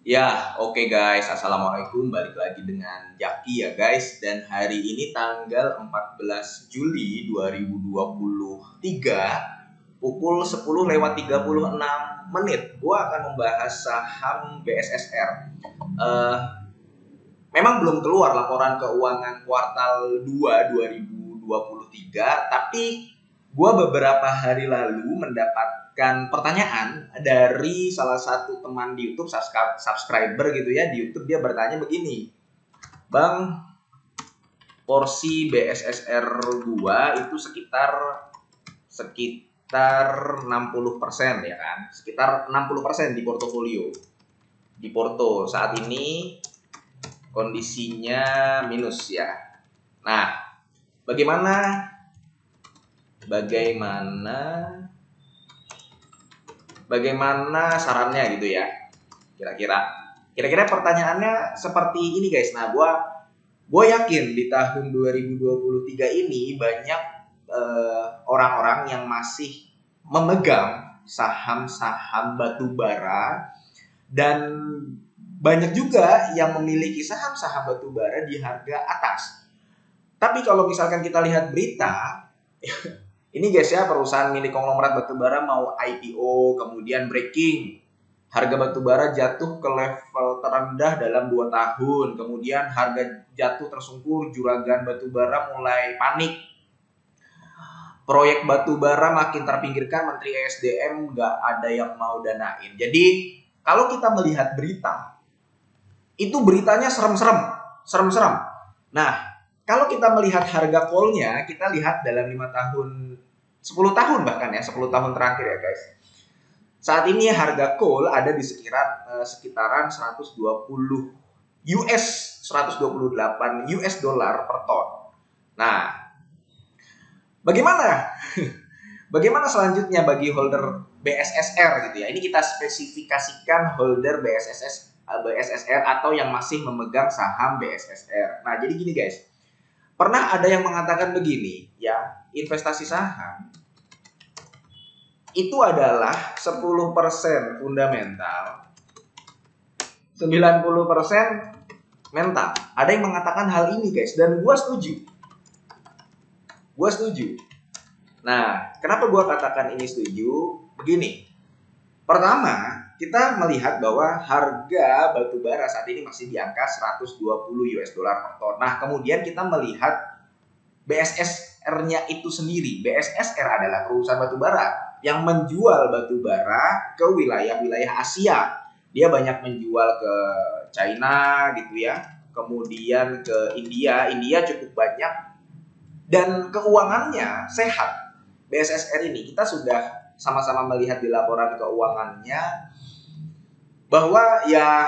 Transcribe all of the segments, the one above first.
Ya, oke guys. Assalamualaikum. Balik lagi dengan Jaki ya guys. Dan hari ini tanggal 14 Juli 2023 pukul 10 lewat 36 menit. Gua akan membahas saham BSSR. Eh, Memang belum keluar laporan keuangan kuartal 2 2023, tapi gue beberapa hari lalu mendapatkan pertanyaan dari salah satu teman di YouTube, subscriber gitu ya, di YouTube. Dia bertanya begini, Bang, porsi BSSR gua itu sekitar 60% ya kan, sekitar 60% di portofolio. Di porto saat ini kondisinya minus ya. Nah, bagaimana sarannya gitu ya, kira-kira pertanyaannya seperti ini guys. Nah, gue yakin di tahun 2023 ini banyak orang-orang yang masih memegang saham-saham batu bara, dan banyak juga yang memiliki saham-saham batu bara di harga atas. Tapi kalau misalkan kita lihat berita, ini guys ya, perusahaan milik konglomerat batubara mau IPO, kemudian breaking. Harga batubara jatuh ke level terendah dalam 2 tahun. Kemudian harga jatuh tersungkur, juragan batubara mulai panik. Proyek batubara makin terpinggirkan, Menteri ESDM nggak ada yang mau danain. Jadi kalau kita melihat berita, itu beritanya serem-serem. Nah, kalau kita melihat harga call-nya, kita lihat dalam 5 tahun, 10 tahun bahkan ya, 10 tahun terakhir ya guys. Saat ini harga call ada di sekitaran 120 US, 128 US dollar per ton. Nah, bagaimana? Bagaimana selanjutnya bagi holder BSSR gitu ya? Ini kita spesifikasikan holder BSSR atau yang masih memegang saham BSSR. Nah, jadi gini guys. Pernah ada yang mengatakan begini, ya, investasi saham itu adalah 10% fundamental, 90% mental. Ada yang mengatakan hal ini guys, dan gue setuju. Nah, kenapa gue katakan ini setuju? Begini, pertama, kita melihat bahwa harga batubara saat ini masih di angka 120 US dollar per ton. Nah, kemudian kita melihat BSSR-nya itu sendiri. BSSR adalah perusahaan batubara yang menjual batubara ke wilayah-wilayah Asia. Dia banyak menjual ke China gitu ya. Kemudian ke India. India cukup banyak dan keuangannya sehat. BSSR ini kita sudah sama-sama melihat di laporan keuangannya bahwa ya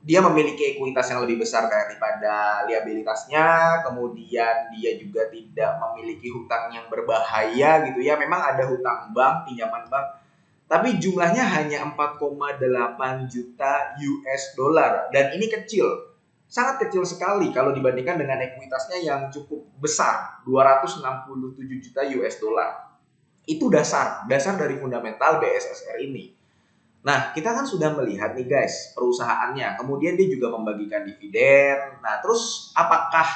dia memiliki ekuitas yang lebih besar daripada liabilitasnya, kemudian dia juga tidak memiliki hutang yang berbahaya gitu ya. Memang ada hutang bank, pinjaman bank, tapi jumlahnya hanya 4,8 juta US dollar, dan ini kecil, sangat kecil sekali kalau dibandingkan dengan ekuitasnya yang cukup besar, 267 juta US dollar. Itu dasar dari fundamental BSSR ini. Nah, kita kan sudah melihat nih guys perusahaannya, kemudian dia juga membagikan dividen. Nah, terus apakah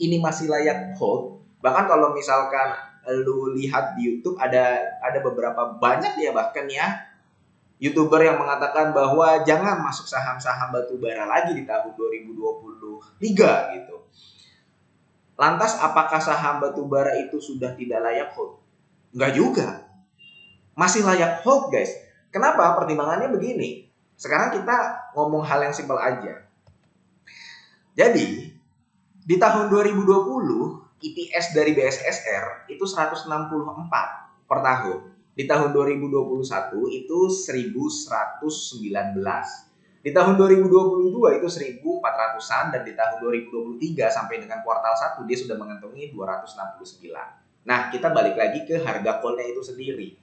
ini masih layak hold? Bahkan kalau misalkan lu lihat di YouTube ada beberapa banyak ya bahkan ya YouTuber yang mengatakan bahwa jangan masuk saham-saham batubara lagi di tahun 2023 gitu. Lantas apakah saham batubara itu sudah tidak layak hold? Enggak juga. Masih layak hold guys. Kenapa? Pertimbangannya begini. Sekarang kita ngomong hal yang simpel aja. Jadi, di tahun 2020, EPS dari BSSR itu 164 per tahun. Di tahun 2021 itu 1119. Di tahun 2022 itu 1400-an, dan di tahun 2023 sampai dengan kuartal 1 dia sudah mengantongi 269. Nah, kita balik lagi ke harga call-nya itu sendiri.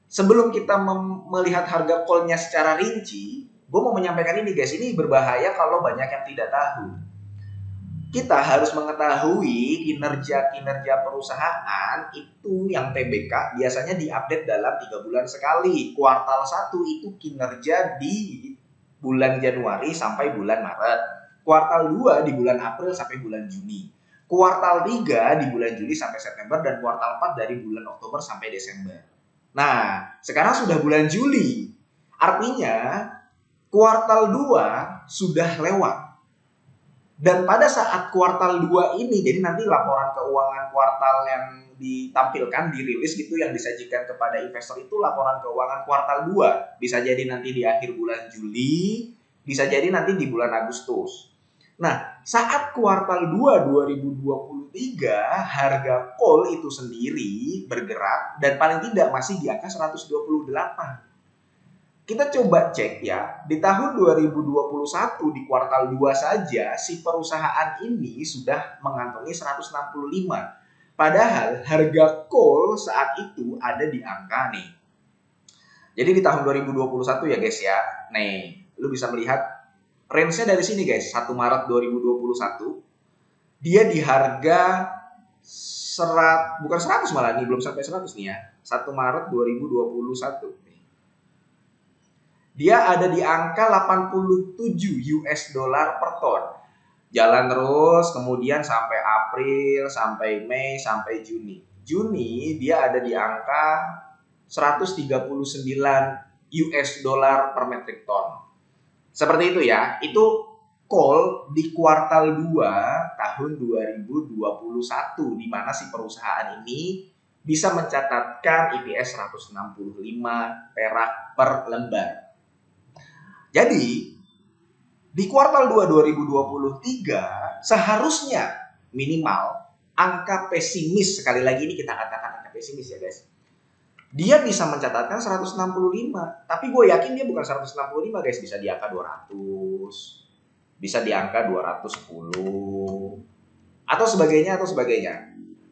Sebelum kita melihat harga call-nya secara rinci, gue mau menyampaikan ini guys, ini berbahaya kalau banyak yang tidak tahu. Kita harus mengetahui kinerja perusahaan itu yang TBK biasanya diupdate dalam 3 bulan sekali. Kuartal 1 itu kinerja bulan Januari sampai bulan Maret. Kuartal 2 di bulan April sampai bulan Juni. Kuartal 3 di bulan Juli sampai September, dan kuartal 4 dari bulan Oktober sampai Desember. Nah, sekarang sudah bulan Juli. Artinya kuartal 2 sudah lewat. Dan pada saat kuartal 2 ini, jadi nanti laporan keuangan kuartal yang ditampilkan, dirilis gitu, yang disajikan kepada investor itu laporan keuangan kuartal 2. Bisa jadi nanti di akhir bulan Juli, bisa jadi nanti di bulan Agustus. Nah, saat kuartal 2 2023, harga coal itu sendiri bergerak dan paling tidak masih di angka 128. Kita coba cek ya, di tahun 2021 di kuartal 2 saja si perusahaan ini sudah mengantongi 165. Padahal harga coal saat itu ada di angka nih. Jadi di tahun 2021 ya guys ya. Nih, lu bisa melihat range-nya dari sini guys, 1 Maret 2021. Dia di harga bukan 100 malah nih, belum sampai 100 nih ya. 1 Maret 2021. Dia ada di angka 87 US dollar per ton. Jalan terus, kemudian sampai April, sampai Mei, sampai Juni. Juni dia ada di angka 139 US dollar per metric ton. Seperti itu ya. Itu coal di kuartal 2 tahun 2021, di mana si perusahaan ini bisa mencatatkan EPS 165 perak per lembar. Jadi, di kuartal 2 2023 seharusnya minimal angka pesimis, sekali lagi ini kita katakan angka pesimis ya guys. Dia bisa mencatatkan 165, tapi gue yakin dia bukan 165 guys, bisa di angka 200, bisa di angka 210, atau sebagainya.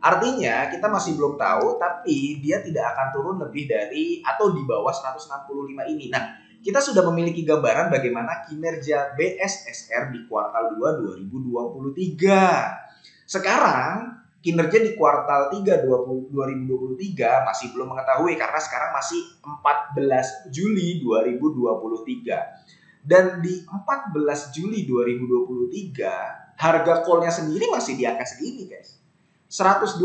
Artinya kita masih belum tahu, tapi dia tidak akan turun lebih dari atau di bawah 165 ini. Nah, kita sudah memiliki gambaran bagaimana kinerja BSSR di kuartal 2 2023. Sekarang kinerja di kuartal 3 2023 masih belum mengetahui karena sekarang masih 14 Juli 2023. Dan di 14 Juli 2023 harga coal-nya sendiri masih di angka segini guys. 128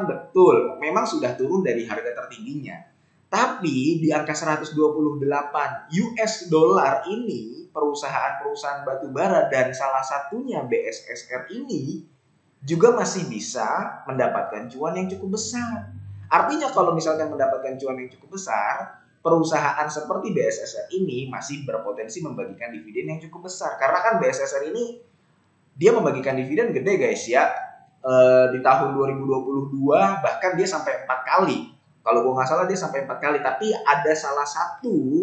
betul, memang sudah turun dari harga tertingginya. Tapi di angka 128 US dollar ini, perusahaan-perusahaan batubara dan salah satunya BSSR ini juga masih bisa mendapatkan cuan yang cukup besar. Artinya kalau misalkan mendapatkan cuan yang cukup besar, perusahaan seperti BSSR ini masih berpotensi membagikan dividen yang cukup besar. Karena kan BSSR ini dia membagikan dividen gede guys ya. Di tahun 2022 bahkan dia sampai 4 kali. Kalau gue nggak salah dia sampai 4 kali, tapi ada salah satu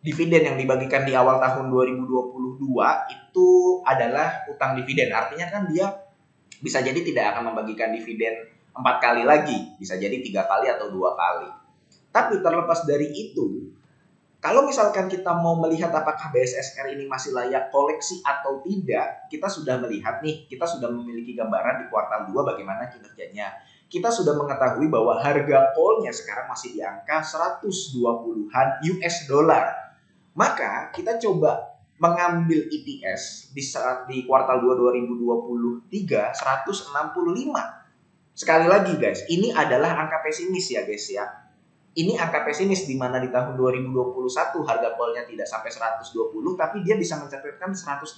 dividen yang dibagikan di awal tahun 2022 itu adalah utang dividen. Artinya kan dia bisa jadi tidak akan membagikan dividen 4 kali lagi, bisa jadi 3 kali atau 2 kali. Tapi terlepas dari itu, kalau misalkan kita mau melihat apakah BSSR ini masih layak koleksi atau tidak, kita sudah melihat nih, kita sudah memiliki gambaran di kuartal 2 bagaimana kinerjanya. Kita sudah mengetahui bahwa harga coal-nya sekarang masih di angka 120-an US dollar. Maka kita coba mengambil EPS di kuartal 2 2023 165. Sekali lagi guys, ini adalah angka pesimis ya guys ya. Ini angka pesimis di mana di tahun 2021 harga coal-nya tidak sampai 120 tapi dia bisa mencatatkan 165.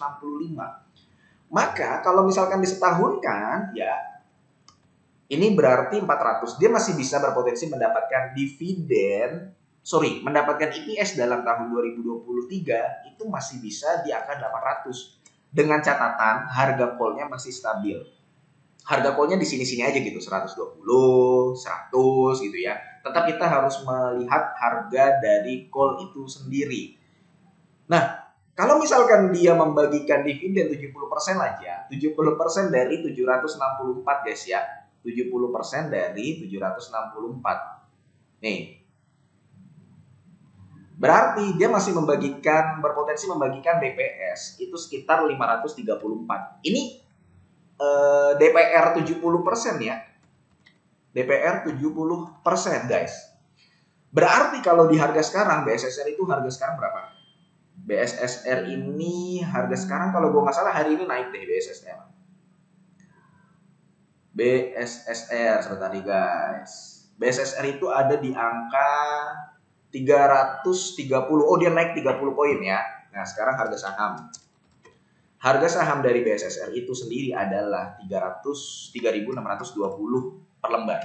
Maka kalau misalkan disetahunkan ya ini berarti 400. Dia masih bisa berpotensi mendapatkan mendapatkan EPS dalam tahun 2023 itu masih bisa di angka 800. Dengan catatan harga coal-nya masih stabil. Harga coal-nya di sini-sini aja gitu, 120, 100 gitu ya. Tetap kita harus melihat harga dari coal itu sendiri. Nah, kalau misalkan dia membagikan dividen 70% aja, 70% dari 764 guys ya. 70% dari 764. Nih. Berarti dia masih berpotensi membagikan DPS itu sekitar 534. Ini DPR 70% ya. DPR 70% guys. Berarti kalau di harga sekarang BSSR itu harga sekarang berapa? BSSR ini harga sekarang kalau gue nggak salah hari ini naik deh BSSR. BSSR sebentar nih guys. BSSR itu ada di angka 330. Oh, dia naik 30 poin ya. Nah, sekarang harga saham. Harga saham dari BSSR itu sendiri adalah 3.620 per lembar.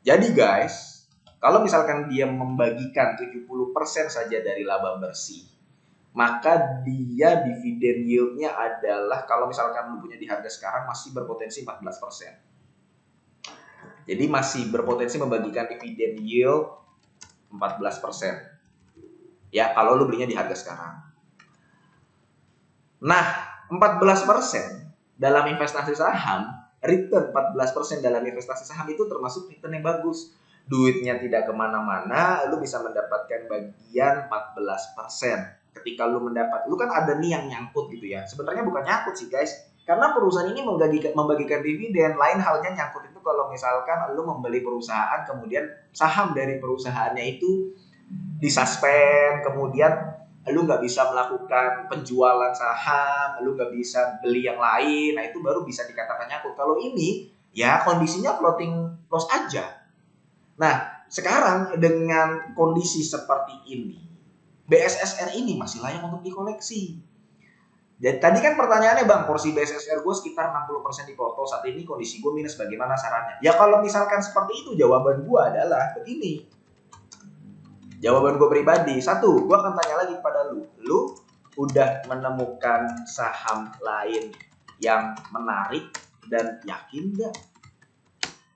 Jadi guys, kalau misalkan dia membagikan 70% saja dari laba bersih, maka dia dividen yield-nya adalah, kalau misalkan lu punya di harga sekarang, masih berpotensi 14%. Jadi masih berpotensi membagikan dividen yield 14%. Ya, kalau lu belinya di harga sekarang. Nah, 14% dalam investasi saham, return 14% dalam investasi saham itu termasuk return yang bagus. Duitnya tidak kemana-mana, lu bisa mendapatkan bagian 14%. Ketika lu kan ada nih yang nyangkut gitu ya. Sebenarnya bukan nyangkut sih guys, karena perusahaan ini membagikan dividen. Lain halnya nyangkut itu kalau misalkan lu membeli perusahaan, kemudian saham dari perusahaannya itu disuspend, kemudian lu nggak bisa melakukan penjualan saham, lu nggak bisa beli yang lain, nah itu baru bisa dikatakan nyangkut. Kalau ini ya kondisinya floating loss aja. Nah, sekarang dengan kondisi seperti ini, BSSR ini masih layak untuk dikoleksi. Jadi tadi kan pertanyaannya, Bang, porsi BSSR gue sekitar 60% di porto, saat ini kondisi gue minus, bagaimana sarannya? Ya kalau misalkan seperti itu, jawaban gue adalah begini. Jawaban gue pribadi, satu, gue akan tanya lagi kepada lu udah menemukan saham lain yang menarik dan yakin gak?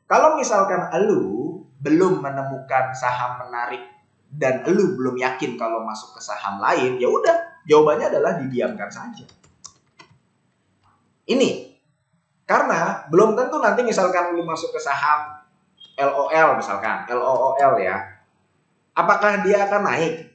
Kalau misalkan lu belum menemukan saham menarik dan lu belum yakin kalau masuk ke saham lain, ya udah, jawabannya adalah didiamkan saja. Ini karena belum tentu nanti misalkan lu masuk ke saham LOL misalkan, LOL ya, apakah dia akan naik?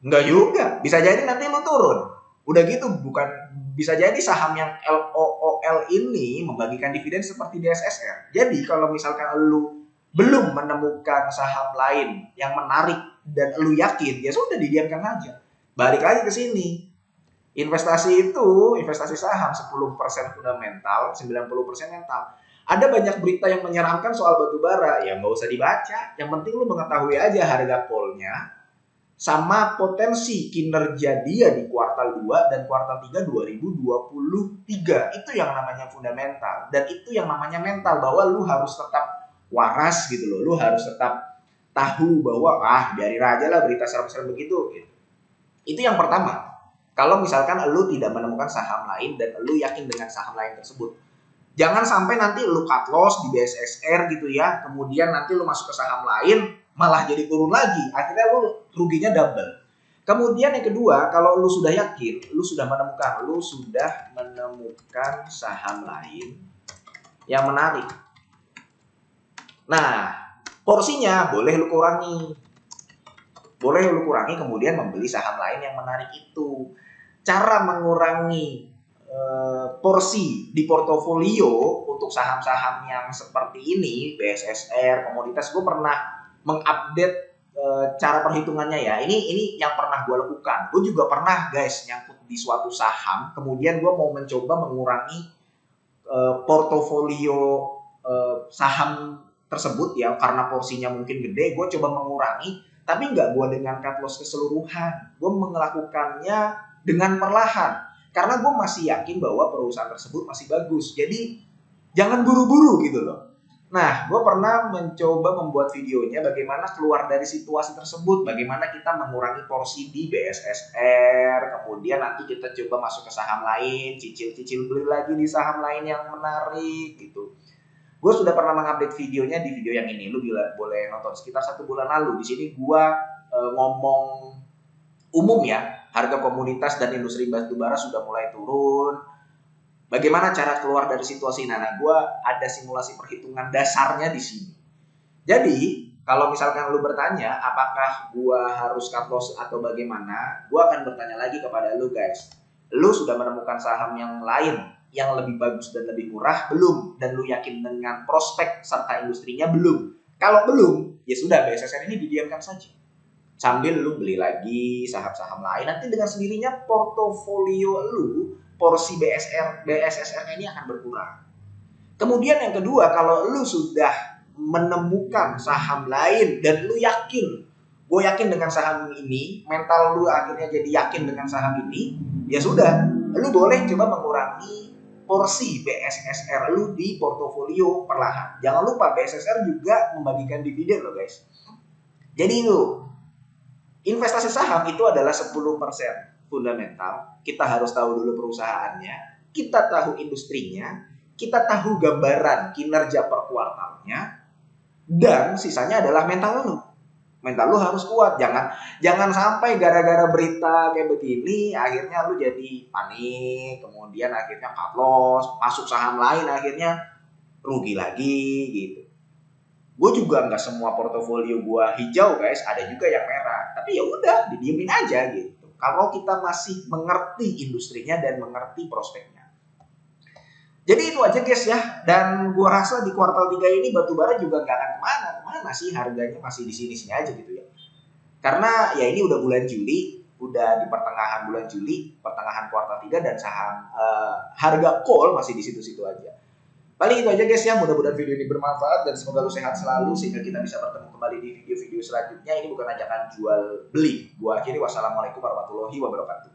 Enggak juga. Bisa jadi nanti lu turun. Udah gitu, bukan, bisa jadi saham yang LOL ini membagikan dividen seperti BSSR. Jadi kalau misalkan lu belum menemukan saham lain yang menarik dan lu yakin, ya sudah, didiamkan aja. Balik lagi ke sini. Investasi itu, investasi saham 10% fundamental, 90% mental. Ada banyak berita yang menyeramkan soal batu bara, ya nggak usah dibaca. Yang penting lu mengetahui aja harga call-nya sama potensi kinerja dia di kuartal 2 dan kuartal 3 2023. Itu yang namanya fundamental, dan itu yang namanya mental, bahwa lu harus tetap waras gitu loh. Lu harus tetap tahu bahwa biarin aja lah berita serem-serem begitu gitu. Itu yang pertama. Kalau misalkan lu tidak menemukan saham lain dan lu yakin dengan saham lain tersebut, jangan sampai nanti lu cut loss di BSSR gitu ya, kemudian nanti lu masuk ke saham lain malah jadi turun lagi, akhirnya lu ruginya double. Kemudian yang kedua, kalau lu sudah yakin, lu sudah menemukan saham lain yang menarik, nah porsinya boleh lu kurangi, kemudian membeli saham lain yang menarik itu. Cara mengurangi porsi di portofolio untuk saham-saham yang seperti ini, BSSR, komoditas, gue pernah mengupdate cara perhitungannya ya. Ini yang pernah gue lakukan. Gue juga pernah guys nyangkut di suatu saham, kemudian gue mau mencoba mengurangi portofolio saham tersebut ya, karena porsinya mungkin gede, gue coba mengurangi, tapi nggak gue dengan cut loss keseluruhan. Gue melakukannya dengan perlahan, karena gue masih yakin bahwa perusahaan tersebut masih bagus. Jadi jangan buru-buru gitu loh. Nah, gue pernah mencoba membuat videonya bagaimana keluar dari situasi tersebut, bagaimana kita mengurangi porsi di BSSR, kemudian nanti kita coba masuk ke saham lain, cicil-cicil beli lagi di saham lain yang menarik gitu. Gue sudah pernah mengupdate videonya di video yang ini, lu boleh nonton sekitar 1 bulan lalu. Di sini gue ngomong umum ya, harga komoditas dan industri batubara sudah mulai turun. Bagaimana cara keluar dari situasi ini? Nah, gue ada simulasi perhitungan dasarnya di sini. Jadi, kalau misalkan lu bertanya, apakah gue harus cut loss atau bagaimana, gue akan bertanya lagi kepada lu guys. Lu sudah menemukan saham yang lain yang lebih bagus dan lebih murah belum? Dan lu yakin dengan prospek serta industrinya belum? Kalau belum, ya sudah, BSSR ini didiamkan saja. sambil lu beli lagi saham-saham lain, nanti dengan sendirinya portofolio lu, porsi BSSR ini akan berkurang. Kemudian yang kedua, kalau lu sudah menemukan saham lain dan lu yakin, gue yakin dengan saham ini, mental lu akhirnya jadi yakin dengan saham ini, ya sudah, lu boleh coba mengurangi porsi BSSR lu di portofolio perlahan. Jangan lupa BSSR juga membagikan dividen loh guys. Jadi itu, investasi saham itu adalah 10% fundamental. Kita harus tahu dulu perusahaannya, kita tahu industrinya, kita tahu gambaran kinerja per kuartalnya, dan sisanya adalah mental lu. Mental lu harus kuat. Jangan sampai gara-gara berita kayak begini akhirnya lu jadi panik, kemudian akhirnya cut loss, masuk saham lain akhirnya rugi lagi gitu. Gue juga nggak semua portofolio gue hijau guys, ada juga yang merah. Tapi ya udah, didiemin aja gitu. Kalau kita masih mengerti industrinya dan mengerti prospeknya. Jadi itu aja guys ya. Dan gue rasa di kuartal 3 ini batubara juga nggak akan kemana sih, harganya masih di sini-sini aja gitu ya. Karena ya ini udah bulan Juli, udah di pertengahan bulan Juli, pertengahan kuartal 3 dan saham harga call masih di situ-situ aja. Paling itu aja guys ya, mudah-mudahan video ini bermanfaat dan semoga lu sehat selalu sehingga kita bisa bertemu kembali di video-video selanjutnya. Ini bukan ajakan jual beli. Gua akhiri, wassalamualaikum warahmatullahi wabarakatuh.